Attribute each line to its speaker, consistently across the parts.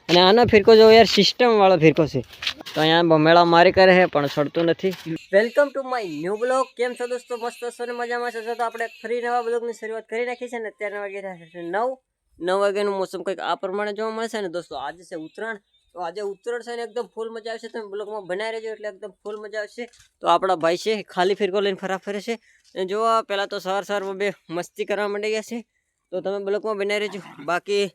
Speaker 1: અને આનો ફિરકો જો યાર સિસ્ટમ વાળો ફિરકો છે, તો અહીંયા બમેળા મારી કરે છે પણ સડતું નથી. Welcome to my new blog. કેમ છો દોસ્તો? મસ્ત છો ને મજામાં છો? તો આપણે ફરી નવા બ્લોગની શરૂઆત કરી નાખી છે ને અત્યારે વાગી રહ્યા છે 9 વાગ્યાનું મોસમ કંઈક આ પ્રમાણે જોવા મળશે ને દોસ્તો. આજે છે ઉત્તરાયણ, તો આજે ઉત્તરાયણ છે ને એકદમ ફૂલ મજા આવશે. તમે બ્લોગમાં બનાવી રહેજો એટલે એકદમ ફૂલ મજા આવશે. તો આપણા ભાઈ છે ખાલી ફિરકો લઈને ફરે છે. અને જો પહેલાં તો સવારમાં બે મસ્તી કરવા માંડી ગયા છે, તો તમે બ્લોગમાં બનાવી રહેજો. બાકી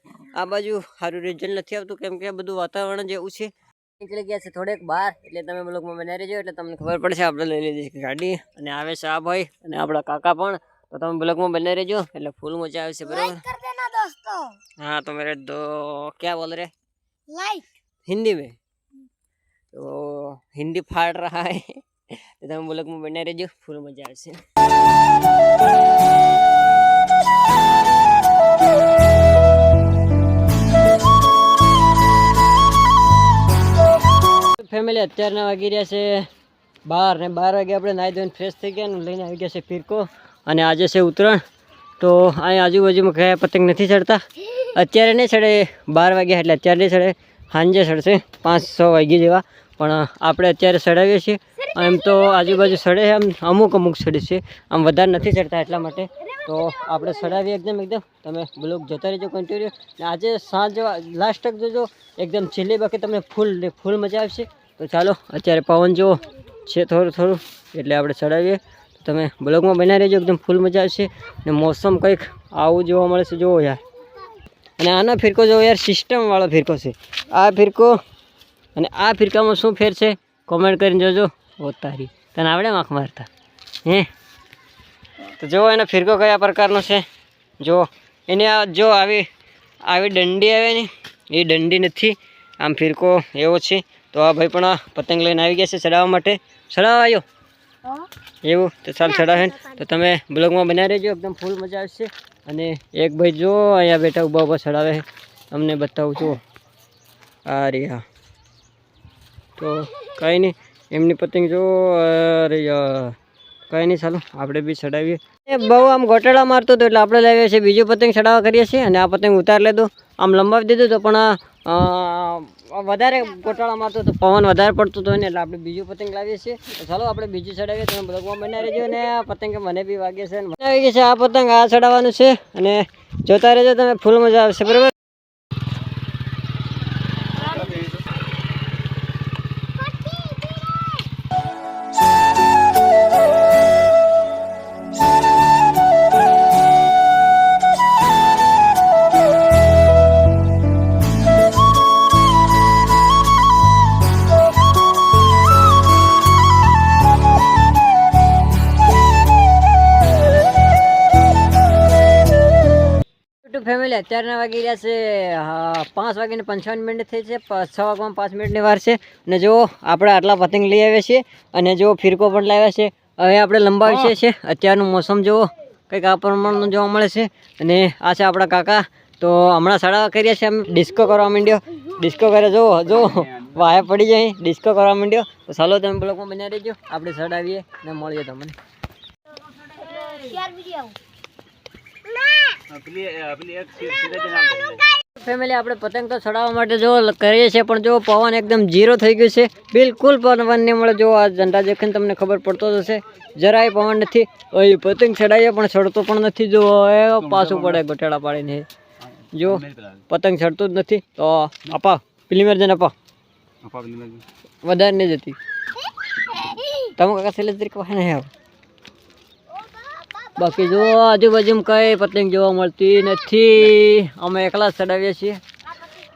Speaker 1: આ બાજુ સારું રિઝલ્ટ નથી આવતું કેમ કે બધું વાતાવરણ જેવું છે. નીકળી ગયા છે થોડેક બહાર, એટલે તમે બ્લોગમાં બનાવી રહેજો એટલે તમને ખબર પડશે. આપણે લઈ લીધી છે ગાડી અને આવે છે આ ભાઈ અને આપણા કાકા પણ. તો તમે બ્લોગમાં બનાવી રહેજો એટલે ફૂલ મજા આવશે, બરાબર? हाँ तो मेरे दो क्या बोल रहे लाइक हिंदी में, तो हिंदी फाड़ रहा है तो तुम ब्लॉग में बने रहिए, फुल मजा आवશે. ફેમિલી અત્યારના વાગી રહ્યા છે 12 ને 12 વાગે આપણે નાહી ધોઈને ફ્રેશ થઈ ગયા ને લઈને આવી ગયા છે ફિરકો. અને આજે છે ઉત્તરાયણ, તો અહીં આજુબાજુમાં કયા પતંગ નથી ચડતા. અત્યારે નહીં ચડે 12 વાગ્યા એટલે અત્યારે નહીં ચડે, સાંજે ચડશે 5-6 વાગ્યા જેવા. પણ આપણે અત્યારે ચડાવીએ છીએ. એમ તો આજુબાજુ ચડે છે, આમ અમુક ચડે છે, આમ વધારે નથી ચડતા એટલા માટે. તો આપણે ચડાવીએ એકદમ તમે બ્લોગ જોતા રહેજો કન્ટિન્યુ. આજે સાંજ લાસ્ટ તક જોજો એકદમ છેલ્લી, બાકી તમને ફૂલ મજા આવશે. તો ચાલો અત્યારે પવન જો છે થોડું એટલે આપણે ચડાવીએ. તમે બ્લોગમાં બનાવી રહેજો, એકદમ ફૂલ મજા આવશે. ને મોસમ કંઈક આવું જોવા મળે છે, જોવો યાર. અને આનો ફિરકો જો યાર સિસ્ટમ વાળો ફિરકો છે. આ ફિરકો અને આ ફિરકામાં શું ફેર છે કોમેન્ટ કરીને જોજો. તારી તને આવડે આંખ મારતા હે? તો જો એનો ફિરકો કયા પ્રકારનો છે જો. એને જો આવી દંડી આવે ને, એ દંડી નથી, આમ ફિરકો એવો છે. તો આ ભાઈ પણ આ પતંગ લઈને આવી ગયા છે ચડાવવા માટે. ચડાવવા આવ્યો એવું? તો ચાલ ચડાવે. તો તમે બ્લોગમાં બનાવી રહેજો, એકદમ ફૂલ મજા આવશે. અને એક ભાઈ જો અહીંયા બેઠા ઊભા ચડાવે છે, તમને બતાવું છું. આ રે હા, તો કંઈ નહીં, એમની પતંગ જો. અરે યાર કંઈ નહીં, ચાલો આપણે બી ચડાવીએ. એ બહુ આમ ગોટાળા મારતો હતો એટલે આપણે લાવીએ છીએ બીજું પતંગ ચડાવવા કરીએ છીએ. અને આ પતંગ ઉતાર લીધું, આમ લંબાવી દીધું તો પણ વધારે ગોટાળા મારતો હતો, પવન વધારે પડતો હતો ને, એટલે આપણે બીજું પતંગ લાવીએ છીએ. તો ચાલો આપણે બીજું ચડાવીએ. તમે બ્લોગમાં બનાવી રહેજો. અને આ પતંગ મને બી વાગે છે, આવી ગઈ છે આ પતંગ. આ ચડાવવાનું છે અને જોતા રહેજો, તમે ફૂલ મજા આવશે, બરાબર? ફેમિલી અત્યારના વાગી રહ્યા છે 5 વાગ્યાને 55 થઈ છે. 6 વાગ્યામાં 5 મિનિટની વાર છે. અને જો આપણે આટલા પતંગ લઈ આવ્યા છીએ અને જો ફિરકો પણ લાવ્યા છે. હવે આપણે લંબાવીએ છીએ. અત્યારનું મોસમ જુઓ કંઈક આ પ્રમાણનું જોવા મળે છે. અને આ છે આપણા કાકા. તો હમણાં ચડાવવા કરીએ છીએ, અમે ડિસ્કો કરવા માંડ્યો. ડિસ્કો કરે જો વાયા પડી જાય, ડિસ્કો કરવા માંડ્યો. તો ચાલો તમે બ્લોગમાં બનાવી દેજો, આપણે ચડાવીએ ને મળીએ તમને. ફેમિલી આપણે પતંગ તો ચડાવવા માટે જો કરીએ છીએ, પણ જો પવન એકદમ 0 થઈ ગયું છે, બિલકુલ પવન નહીં મળે. જો આ ઝંડા દેખીને તમને ખબર પડતો જ હશે, જરાય પવન નથી. એ પતંગ ચડાવીએ પણ ચડતો પણ નથી. જો એ પાછું પડે ગોટાળા પાડીને, જો પતંગ ચડતું જ નથી. તો આપા પેલી મેર જઈને આપા વધારે નહીં જતી. તમે કાકા સેલેજ તરીકે નહીં આવો. બાકી જો આજુબાજુમાં કઈ પતંગ જોવા મળતી નથી, અમે એકલા જ ચડાવીએ છીએ.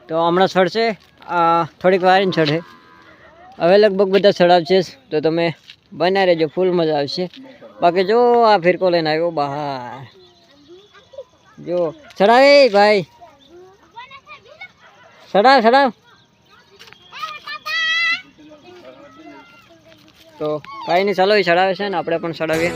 Speaker 1: તો હમણાં ચડશે, થોડીક વાર ચડે. હવે લગભગ બધા ચડાવશે, તો તમે બનાવી રહેજો, ફૂલ મજા આવશે. બાકી જો આ ફિરકો લઈને આવ્યો બહાર, જો ચડાવે ભાઈ, ચડાવ. તો કાંઈ નહીં, ચાલો એ ચડાવે છે ને આપણે પણ ચડાવીએ.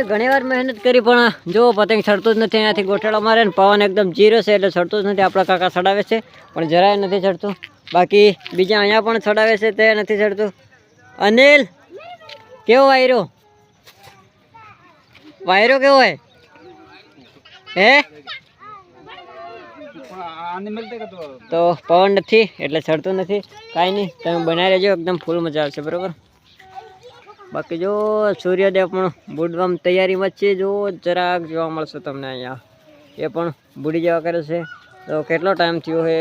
Speaker 1: ઘણી વાર મહેનત કરી પણ જો પતંગ ચડતું જ નથી. અહીંયાથી ગોઠેડા મારે ને પવન એકદમ જીરો છે એટલે ચડતું જ નથી. આપણા કાકા ચડાવે છે પણ જરાય નથી ચડતું. બાકી બીજા અહીંયા પણ ચડાવે છે તે નથી ચડતું. અનિલ કેવો વાયરો કેવો હોય હે? તો પવન નથી એટલે ચડતું નથી. કાંઈ નહીં, તમે બનાવી રહેજો, એકદમ ફૂલ મજા આવશે. બરોબર. બાકી જો સૂર્યદેવ પણ બુડવામાં તૈયારીમાં જ છે. જો જરાક જોવા મળશે તમને અહીંયા, એ પણ બુડી જવા કરે છે. તો કેટલો ટાઈમ થયો છે?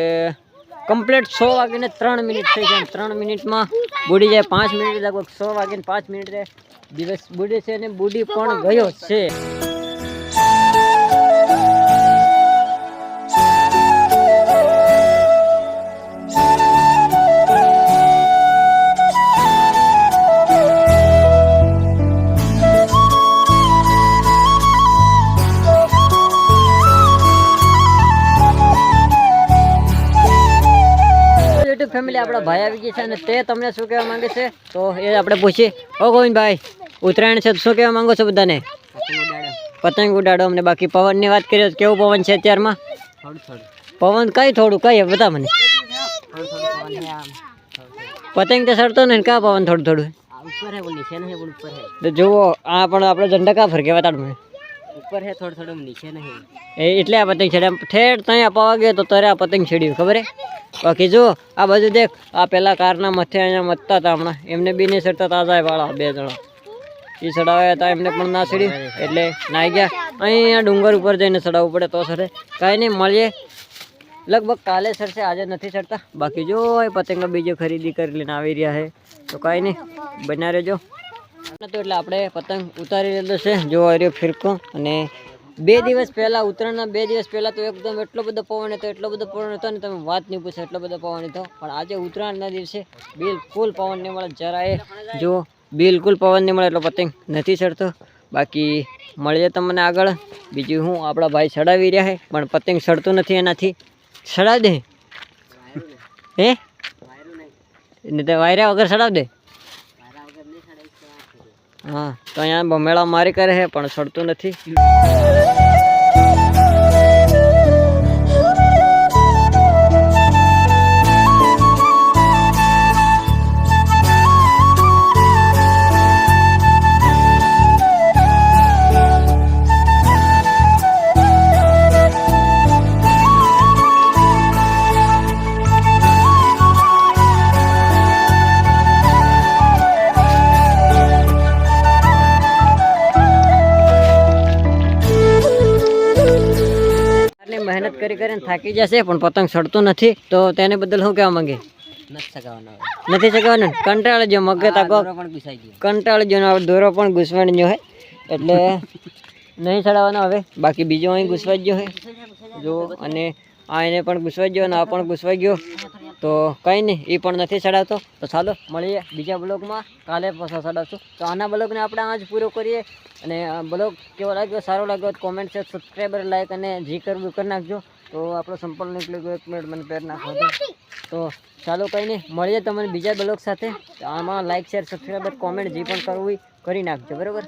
Speaker 1: કમ્પ્લીટ 6 વાગીને 3 મિનિટ થઈ છે. 3 મિનિટમાં બુડી જાય. 5 મિનિટ લગભગ 6 વાગીને 5 મિનિટે દિવસ બુડે છે અને બુડી પણ ગયો છે. ફેમિલી આપણા ભાઈ આવી ગયા છે અને તે તમને શું કહેવા માંગે છે તો એ આપણે પૂછીએ. ઓ ગોવિંદભાઈ, ઉત્તરાયણ છે તો શું કહેવા માંગો છો બધાને? પતંગ ઉડાડો અમને. બાકી પવનની વાત કરીએ તો કેવું પવન છે અત્યારમાં? પવન કઈ થોડું કઈ બધા મને પતંગ તો ચડતો ને કા પવન થોડું તો જુઓ. આ પણ આપણે ઝંડા કા ફરકે બતાડ મને ઉપર હે થોડું નીચે નહીં એટલે આ પતંગ છેડે ઠેઠ ત્યાં અપાવા ગયો તો તારે આ પતંગ છેડ્યું ખબર હે. બાકી જો આ બાજુ દેખ, આ પેલા કારના મથે અહીંયા મતતા હતા હમણાં, એમને બી નહીં ચડતા. તાજા વાળા 2 જણા એ ચડાવ્યા હતા, એમને પણ ના ચડ્યું એટલે નાઈ ગયા. અહીંયા ડુંગર ઉપર જઈને ચડાવવું પડે તો સરે. કાંઈ નહીં, મળીએ લગભગ કાલે સરશે, આજે નથી ચડતા. બાકી જો એ પતંગ બીજો ખરીદી કરી લઈને આવી રહ્યા છે તો કાંઈ નહીં, બન્યા રહેજો. તો એટલે આપણે પતંગ ઉતારી લીધો છે. જો આવ્યો ફિરકો. અને 2 દિવસ પહેલાં, ઉત્તરાયણના 2 દિવસ પહેલાં તો એકદમ એટલો બધો પવન હતો ને તમે વાત નહીં પૂછો, એટલો બધો પવન હતો. પણ આજે ઉત્તરાયણના દિવસે બિલકુલ પવન નહીં મળે જરાય. જો બિલકુલ પવન નહીં મળે એટલો પતંગ નથી ચડતો. બાકી મળીએ તમને આગળ. બીજું હું, આપણા ભાઈ ચડાવી રહ્યા છે પણ પતંગ ચડતું નથી. એનાથી ચડાવી દે હે ને તો વાયરા વગર ચડાવી દે. હા, તો અહીંયા બમેળા મારી કરે છે પણ ચડતું નથી. મહેનત કરીને થાકી જશે પણ પતંગ ચડતું નથી તો તેને બદલ શું કહેવા માંગે? નથી ચગાવવાનું. કંટાળી ગયો મગે તાકો, કંટાળી ગયો. દોરો પણ ઘૂસવાઈ ગયો હે એટલે નહીં ચડાવવાનો હવે. બાકી બીજો અહીં ઘૂસવાઈ ગયો હે જો, અને આ એને પણ ઘૂસવાઈ ગયો અને આ પણ ઘૂસવાઈ ગયો. તો કંઈ નહીં, એ પણ નથી ચડાવતો. તો ચાલો મળીએ બીજા બ્લોગમાં, કાલે પાછા ચડાવશું. તો આના બ્લોગને આપણે આજ પૂરો કરીએ. અને બ્લોગ કેવો લાગ્યો, સારો લાગ્યો તો કોમેન્ટ છે, સબસ્ક્રાઈબર, લાઈક અને જી કરવું કરી નાખજો. તો આપણો સંપર્ક નીકળી ગયો. 1 મિનિટ મને પેર નાખો. તો ચાલો કંઈ નહીં, મળીએ તમને બીજા બ્લોગ સાથે. આમાં લાઈક, શેર, સબસ્ક્રાઈબર, કોમેન્ટ જે પણ કરવું કરી નાખજો. બરાબર.